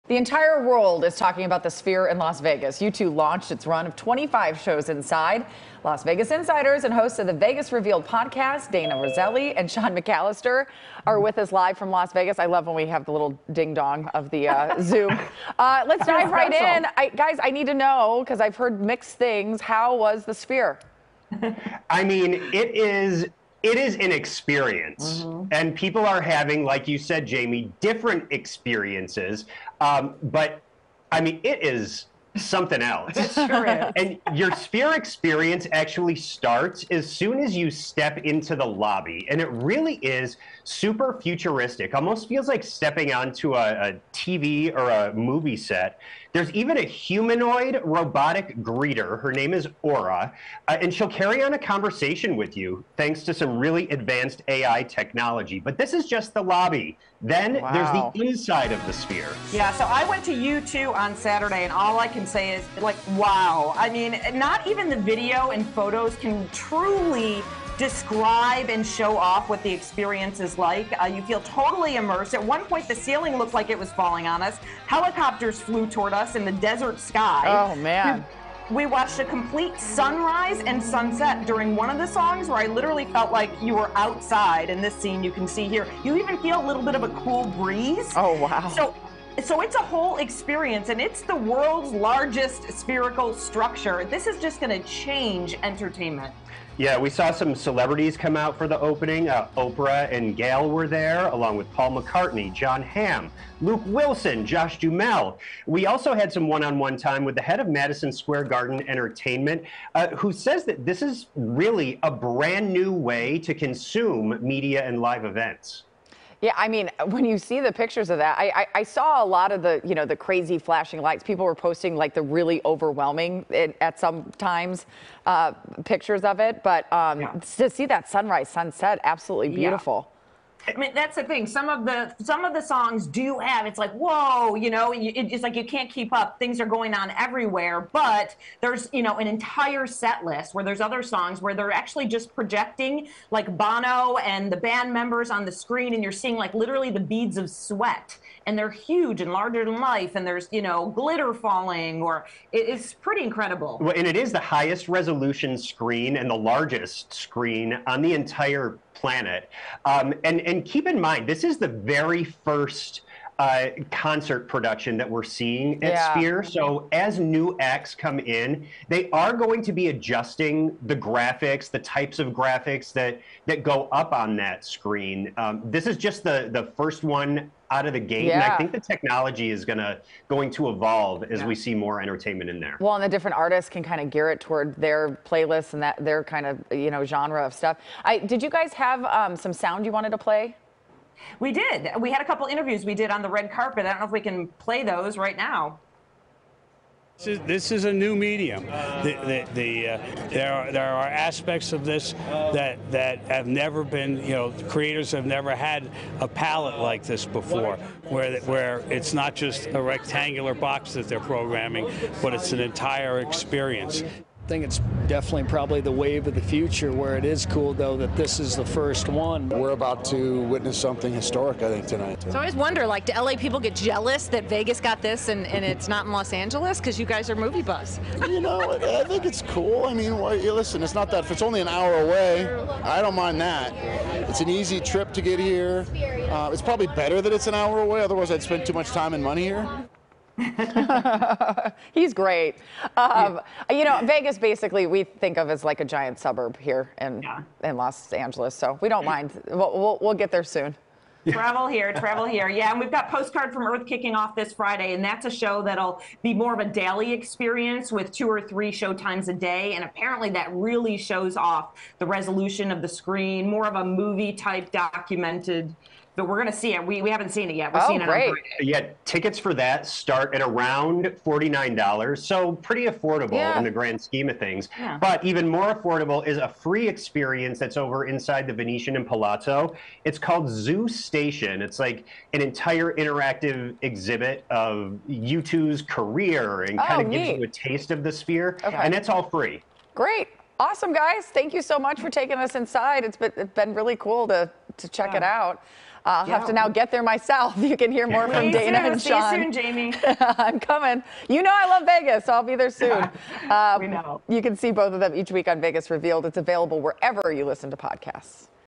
The entire world is talking about the Sphere in Las Vegas. U2 launched its run of 25 shows inside. Las Vegas insiders and hosts of the Vegas Revealed podcast, Dayna, Roselli, and Sean McAllister, are with us live from Las Vegas. I love when we have the little ding-dong of the Zoom. Let's dive right in. Guys, I need to know, because I've heard mixed things, how was the Sphere? I mean, it is an experience, and people are having, like you said, Jamie, different experiences. But I mean, it is something else. It sure is. And your Sphere experience actually starts as soon as you step into the lobby, and it really is super futuristic. Almost feels like stepping onto a TV or a movie set. There's even a humanoid robotic greeter. Her name is Aura, and she'll carry on a conversation with you thanks to some really advanced AI technology. But this is just the lobby. Then there's the inside of the Sphere. Yeah, so I went to U2 on Saturday, and all I can say is, like, wow. I mean, not even the video and photos can truly describe and show off what the experience is like. You feel totally immersed. At one point, the ceiling looked like it was falling on us. Helicopters flew toward us in the desert sky. Oh, man. We watched a complete sunrise and sunset during one of the songs, where I literally felt like you were outside. In this scene you can see here, you even feel a little bit of a cool breeze. Oh, wow. So it's a whole experience, and it's the world's largest spherical structure. This is just going to change entertainment. Yeah, we saw some celebrities come out for the opening. Oprah and Gail were there, along with Paul McCartney, John Hamm, Luke Wilson, Josh Duhamel. We also had some one-on-one time with the head of Madison Square Garden Entertainment, who says that this is really a brand new way to consume media and live events. Yeah, I mean, when you see the pictures of that, I saw a lot of the, the crazy flashing lights. People were posting like the really overwhelming, at some times, pictures of it. But to see that sunrise, sunset, absolutely beautiful. Yeah. I mean, that's the thing. Some of the songs do have, it's like, whoa, it's like you can't keep up. Things are going on everywhere. But there's, an entire set list where there's other songs where they're actually just projecting like Bono and the band members on the screen, and you're seeing like literally the beads of sweat, and they're huge and larger than life, and there's, glitter falling, or it's pretty incredible. Well, and it is the highest resolution screen and the largest screen on the entire planet. And keep in mind, this is the very first concert production that we're seeing at Sphere. So as new acts come in, they are going to be adjusting the graphics, the types of graphics that go up on that screen. This is just the first one out of the gate, and I think the technology is going to evolve as we see more entertainment in there. Well, and the different artists can kind of gear it toward their playlists and their kind of genre of stuff. Did you guys have some sound you wanted to play? We did. We had a couple interviews we did on the red carpet. I don't know if we can play those right now. This is a new medium. There are aspects of this that have never been, creators have never had a palette like this before, where it's not just a rectangular box that they're programming, but it's an entire experience. I think it's definitely probably the wave of the future, where it is cool, though, that this is the first one. We're about to witness something historic, I think, tonight. So I always wonder, like, do LA people get jealous that Vegas got this and it's not in Los Angeles? Because you guys are movie buffs. I think it's cool. I mean, listen, it's not that, if it's only an hour away, I don't mind that. It's an easy trip to get here. It's probably better that it's an hour away, otherwise I'd spend too much time and money here. He's great. Vegas basically we think of as like a giant suburb here in Los Angeles, so we don't mind. We'll get there soon. Travel here. Yeah, and we've got Postcard from Earth kicking off this Friday, and that's a show that'll be more of a daily experience with 2 or 3 show times a day, and apparently that really shows off the resolution of the screen, more of a movie-type documented. But we're going to see it. We haven't seen it yet. We're seeing it on Friday. Yeah, tickets for that start at around $49, so pretty affordable in the grand scheme of things. Yeah. But even more affordable is a free experience that's over inside the Venetian in Palazzo. It's called Zoo Station. It's like an entire interactive exhibit of U2's career and kind of gives you a taste of the Sphere. Okay. And it's all free. Great. Awesome, guys. Thank you so much for taking us inside. It's been really cool to to check it out. I'll have to now get there myself. You can hear more from Dayna and Sean. See you soon, Jamie. I'm coming. You know I love Vegas, so I'll be there soon. We know. You can see both of them each week on Vegas Revealed. It's available wherever you listen to podcasts.